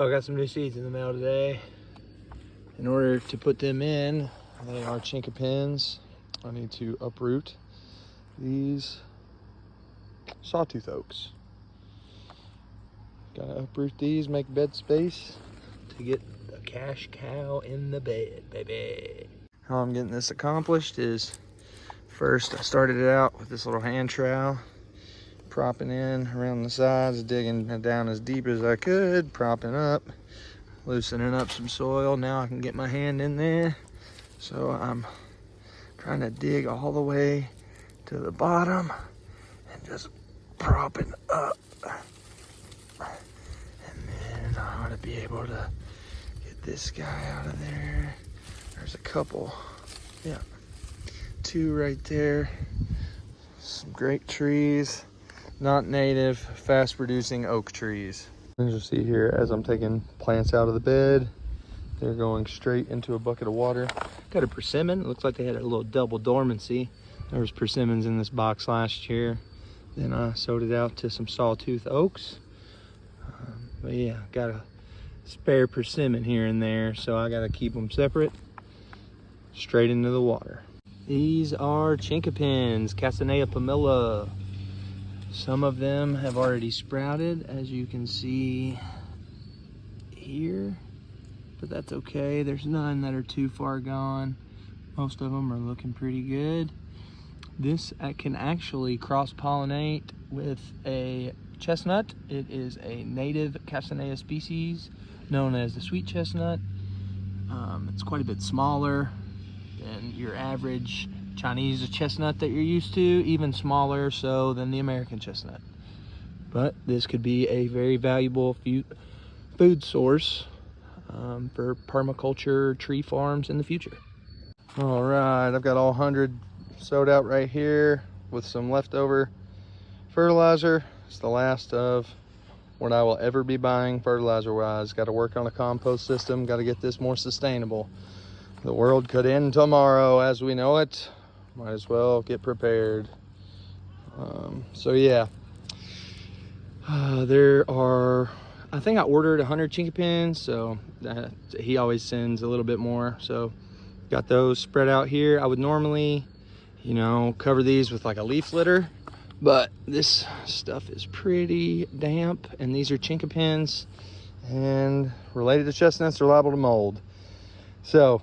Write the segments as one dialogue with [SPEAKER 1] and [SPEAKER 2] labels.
[SPEAKER 1] So I got some new seeds in the mail today. In order to put them in, they are chinkapins. I need to uproot these sawtooth oaks. Gotta uproot these, make bed space to get the cash cow in the bed, baby. How I'm getting this accomplished is, first I started it out with this little hand trowel, propping in around the sides, digging down as deep as I could, propping up, loosening up some soil. Now I can get my hand in there. So I'm trying to dig all the way to the bottom and just propping up. And then I ought to be able to get this guy out of there. There's a couple, yeah, 2 right there. Some great trees, not native, fast producing oak trees. As you see here, as I'm taking plants out of the bed, they're going straight into a bucket of water. Got a persimmon. It looks like they had a little double dormancy. There was persimmons in this box last year. Then I sowed it out to some sawtooth oaks. But yeah, got a spare persimmon here and there, so I got to keep them separate, straight into the water. These are chinkapins, Castanea pumila. Some of them have already sprouted, as you can see here, but that's okay. There's none that are too far gone. Most of them are looking pretty good. This can actually cross-pollinate with a chestnut. It is a native Castanea species known as the sweet chestnut. It's quite a bit smaller than your average Chinese chestnut that you're used to, even smaller so than the American chestnut. But this could be a very valuable food source for permaculture tree farms in the future. All right, I've got all 100 sowed out right here with some leftover fertilizer. It's the last of what I will ever be buying fertilizer wise. Got to work on a compost system, got to get this more sustainable. The world could end tomorrow as we know it. Might as well get prepared. So yeah, there are, I think I ordered 100 chinkapins, so he always sends a little bit more. So got those spread out here. I would normally, you know, cover these with like a leaf litter, but this stuff is pretty damp, and these are chinkapins, and related to chestnuts, they're liable to mold. So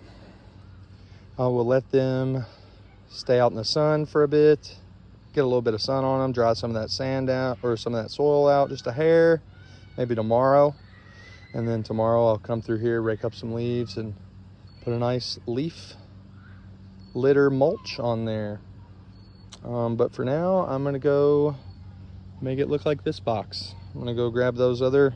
[SPEAKER 1] I will let them stay out in the sun for a bit, get a little bit of sun on them, dry some of that sand out, or some of that soil out, just a hair, maybe tomorrow. And then tomorrow I'll come through here, rake up some leaves, and put a nice leaf litter mulch on there. But for now, I'm gonna go make it look like this box. I'm gonna go grab these other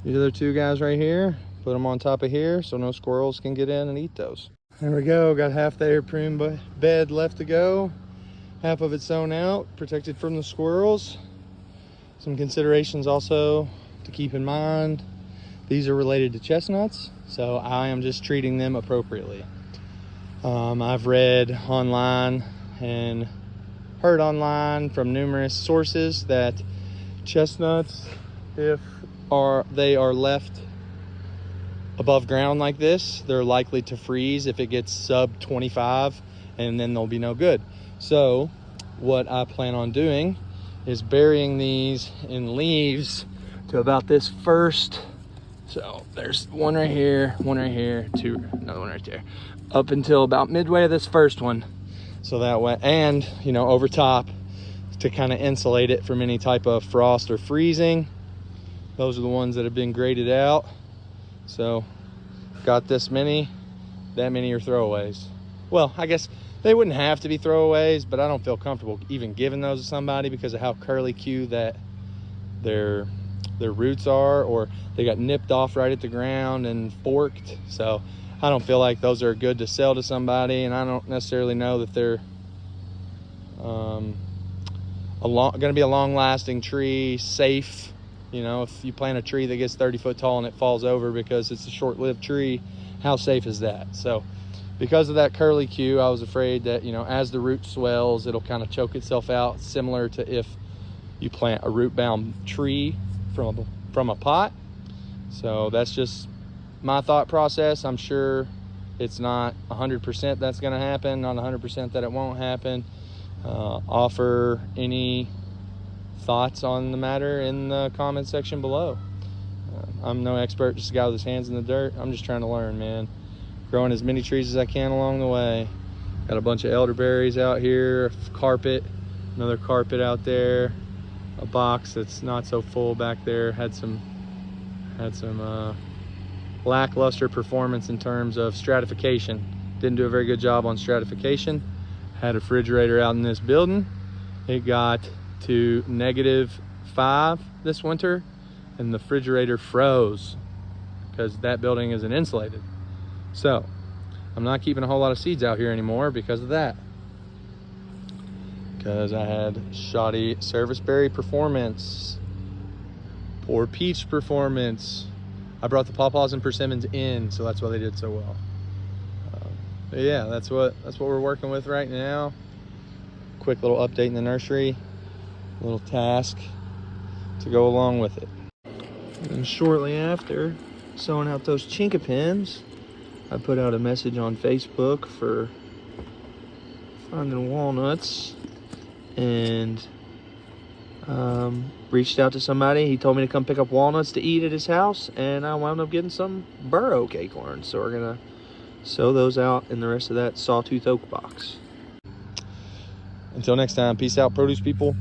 [SPEAKER 1] 2 guys right here, put them on top of here so no squirrels can get in and eat those. There we go, got half the air prune bed left to go. Half of it sown out, protected from the squirrels. Some considerations also to keep in mind. These are related to chestnuts, so I am just treating them appropriately. I've read online and heard online from numerous sources that chestnuts, if they are left above ground like this, they're likely to freeze if it gets sub 25, and then they'll be no good. So what I plan on doing is burying these in leaves to about this first. So there's one right here, 2, another one right there, up until about midway of this first one. So that way, and you know, over top to kind of insulate it from any type of frost or freezing. Those are the ones that have been graded out. So got this many, that many are throwaways. Well, I guess they wouldn't have to be throwaways, but I don't feel comfortable even giving those to somebody because of how curly-Q that their roots are, or they got nipped off right at the ground and forked. So I don't feel like those are good to sell to somebody, and I don't necessarily know that they're gonna be a long-lasting tree, safe. You know, if you plant a tree that gets 30 foot tall and it falls over because it's a short-lived tree, how safe is that? So because of that curly-Q, I was afraid that, you know, as the root swells, it'll kind of choke itself out, similar to if you plant a root-bound tree from a pot. So that's just my thought process. I'm sure it's not 100% that's going to happen, not 100% that it won't happen. Offer any thoughts on the matter in the comment section below. I'm no expert, just a guy with his hands in the dirt. I'm just trying to learn, man. Growing as many trees as I can along the way. Got a bunch of elderberries out here, carpet, another carpet out there, a box that's not so full back there. Had some lackluster performance in terms of stratification. Didn't do a very good job on stratification. Had a refrigerator out in this building. It got to -5 this winter, and the refrigerator froze because that building isn't insulated. So I'm not keeping a whole lot of seeds out here anymore because of that. Because I had shoddy serviceberry performance, poor peach performance. I brought the pawpaws and persimmons in, so that's why they did so well. But yeah, that's what we're working with right now. Quick little update in the nursery, little task to go along with it. And shortly after sowing out those chinkapins, I put out a message on Facebook for finding walnuts, and reached out to somebody. He told me to come pick up walnuts to eat at his house, and I wound up getting some bur oak acorns. So we're gonna sow those out in the rest of that sawtooth oak box. Until next time, peace out, produce people.